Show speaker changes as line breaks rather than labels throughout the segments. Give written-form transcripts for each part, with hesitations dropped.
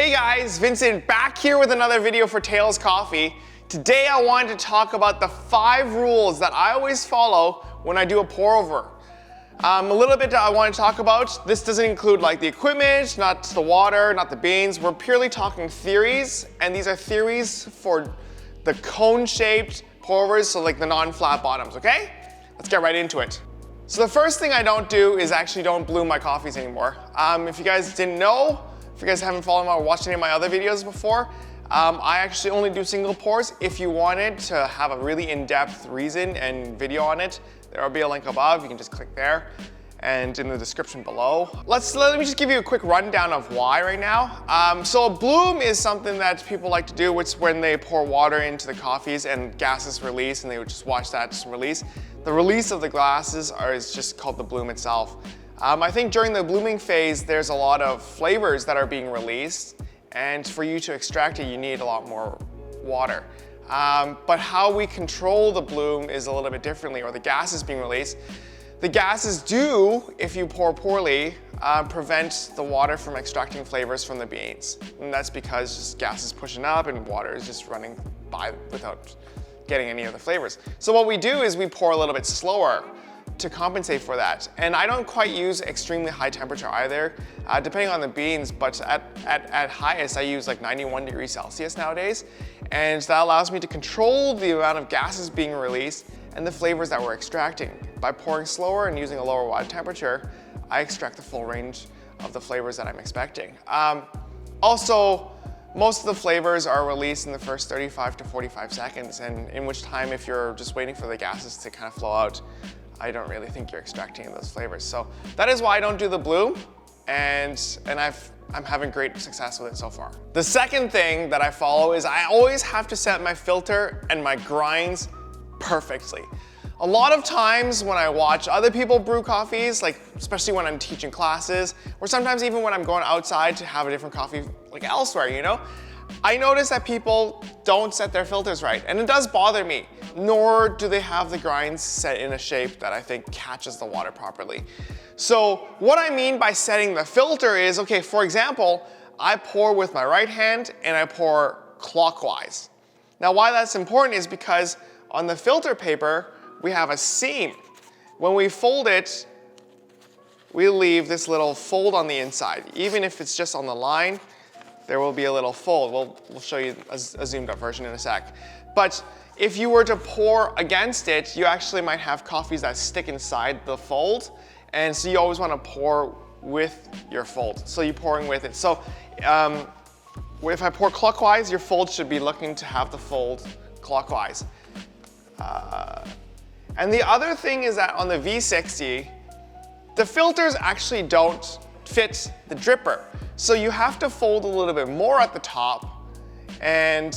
Hey guys, Vincent back here with another video for Tails Coffee. Today I wanted to talk about the 5 rules that I always follow when I do a pour over. A little bit that I want to talk about. This doesn't include like the equipment, not the water, not the beans. We're purely talking theories, and these are theories for the cone-shaped pour overs, so like the non-flat bottoms, okay? Let's get right into it. So the first thing I don't do is actually don't bloom my coffees anymore. If you guys didn't know, if you guys haven't followed or watched any of my other videos before, I actually only do single pours. If you wanted to have a really in-depth reason and video on it, there will be a link above. You can just click there and in the description below. Let me just give you a quick rundown of why right now. So a bloom is something that people like to do. It's when they pour water into the coffees and gases release, and they would just watch that just release. The release of the gases is just called the bloom itself. I think during the blooming phase, there's a lot of flavors that are being released, and for you to extract it, you need a lot more water. But how we control the bloom is a little bit differently, or the gases being released. The gases do, if you pour poorly, prevent the water from extracting flavors from the beans. And that's because just gas is pushing up and water is just running by without getting any of the flavors. So what we do is we pour a little bit slower to compensate for that. And I don't quite use extremely high temperature either, depending on the beans, but at highest I use like 91 degrees Celsius nowadays. And that allows me to control the amount of gases being released and the flavors that we're extracting. By pouring slower and using a lower water temperature, I extract the full range of the flavors that I'm expecting. Also, most of the flavors are released in the first 35 to 45 seconds, and in which time, if you're just waiting for the gases to kind of flow out, I don't really think you're extracting those flavors. So that is why I don't do the bloom, and I'm having great success with it so far. The second thing that I follow is I always have to set my filter and my grinds perfectly. A lot of times when I watch other people brew coffees, like especially when I'm teaching classes, or sometimes even when I'm going outside to have a different coffee like elsewhere, you know, I notice that people don't set their filters right, and it does bother me, nor do they have the grinds set in a shape that I think catches the water properly. So what I mean by setting the filter is, okay, for example, I pour with my right hand and I pour clockwise. Now why that's important is because on the filter paper, we have a seam. When we fold it, we leave this little fold on the inside. Even if it's just on the line, there will be a little fold. We'll show you a zoomed up version in a sec. But if you were to pour against it, you actually might have coffees that stick inside the fold. And so you always want to pour with your fold. So you're pouring with it. So if I pour clockwise, your fold should be looking to have the fold clockwise. And the other thing is that on the V60, the filters actually don't fit the dripper. So you have to fold a little bit more at the top. And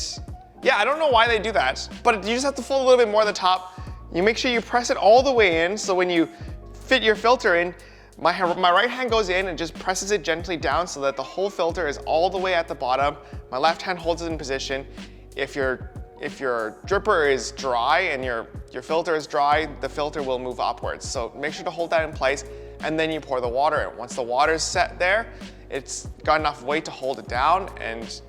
yeah, I don't know why they do that, but you just have to fold a little bit more at the top. You make sure you press it all the way in, so when you fit your filter in, my right hand goes in and just presses it gently down so that the whole filter is all the way at the bottom. My left hand holds it in position. If your dripper is dry and your filter is dry, the filter will move upwards. So make sure to hold that in place, and then you pour the water in. Once the water's set there, it's got enough weight to hold it down, and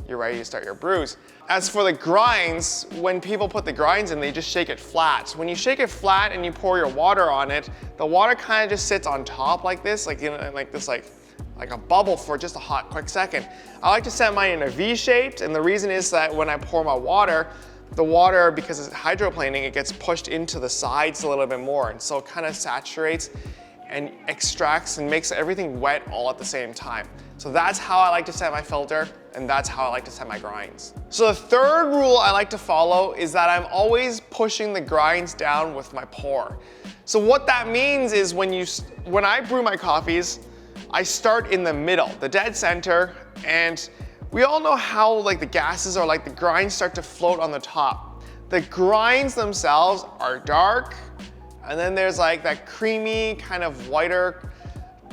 you're ready to start your brews. As for the grinds, when people put the grinds in, they just shake it flat. When you shake it flat and you pour your water on it, the water kind of just sits on top like this, like a bubble for just a hot, quick second. I like to set mine in a V-shaped, and the reason is that when I pour my water, the water, because it's hydroplaning, it gets pushed into the sides a little bit more, and so it kind of saturates and extracts and makes everything wet all at the same time. So that's how I like to set my filter, and that's how I like to set my grinds. So the third rule I like to follow is that I'm always pushing the grinds down with my pour. So what that means is when I brew my coffees, I start in the middle, the dead center, and we all know how like the gases or like the grinds start to float on the top. The grinds themselves are dark, and then there's like that creamy kind of whiter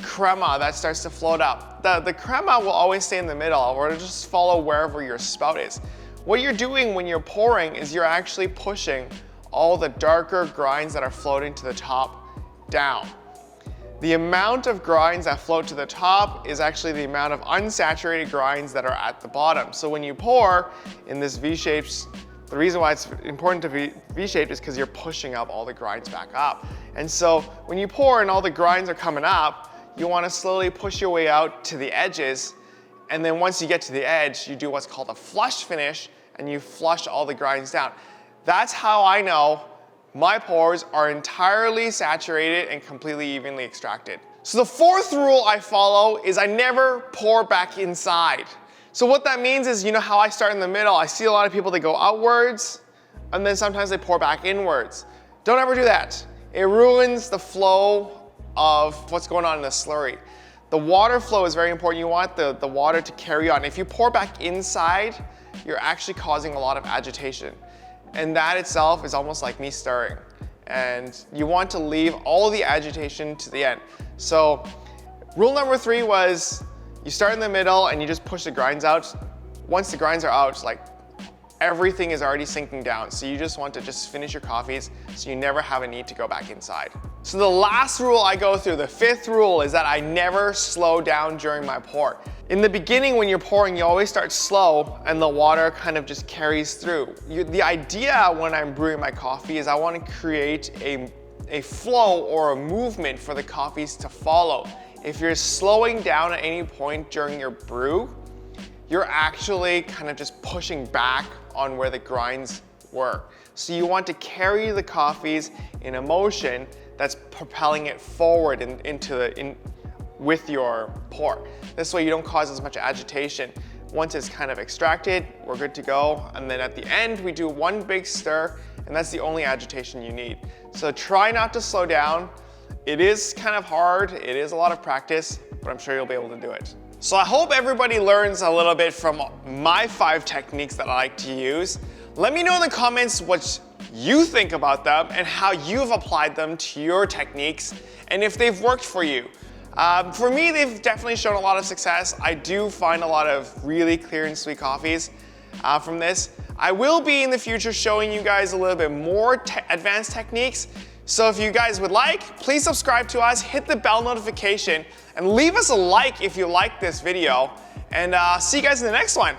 crema that starts to float up. The crema will always stay in the middle, or it'll just follow wherever your spout is. What you're doing when you're pouring is you're actually pushing all the darker grinds that are floating to the top down. the amount of grinds that float to the top is actually the amount of unsaturated grinds that are at the bottom. So when you pour in this V-shapes, the reason why it's important to be V-shaped is because you're pushing up all the grinds back up. And so when you pour and all the grinds are coming up, you want to slowly push your way out to the edges. And then once you get to the edge, you do what's called a flush finish, and you flush all the grinds down. That's how I know my pores are entirely saturated and completely evenly extracted. So the fourth rule I follow is I never pour back inside. So what that means is, you know how I start in the middle? I see a lot of people that go outwards, and then sometimes they pour back inwards. Don't ever do that. It ruins the flow of what's going on in the slurry. The water flow is very important. You want the water to carry on. If you pour back inside, you're actually causing a lot of agitation. And that itself is almost like me stirring. And you want to leave all the agitation to the end. So rule number 3 was you start in the middle and you just push the grinds out. Once the grinds are out, like everything is already sinking down. So you just want to just finish your coffees so you never have a need to go back inside. So the last rule I go through, the 5th rule, is that I never slow down during my pour. In the beginning when you're pouring, you always start slow and the water kind of just carries through. The idea when I'm brewing my coffee is I want to create a flow or a movement for the coffees to follow. If you're slowing down at any point during your brew, you're actually kind of just pushing back on where the grinds were. So you want to carry the coffees in a motion that's propelling it forward with your pour. This way you don't cause as much agitation. Once it's kind of extracted, we're good to go. And then at the end, we do one big stir, and that's the only agitation you need. So try not to slow down. It is kind of hard, it is a lot of practice, but I'm sure you'll be able to do it. So I hope everybody learns a little bit from my 5 techniques that I like to use. Let me know in the comments what you think about them and how you've applied them to your techniques and if they've worked for you. For me, they've definitely shown a lot of success. I do find a lot of really clear and sweet coffees from this. I will be in the future showing you guys a little bit more advanced techniques. So if you guys would like, please subscribe to us, hit the bell notification, and leave us a like if you like this video. And see you guys in the next one.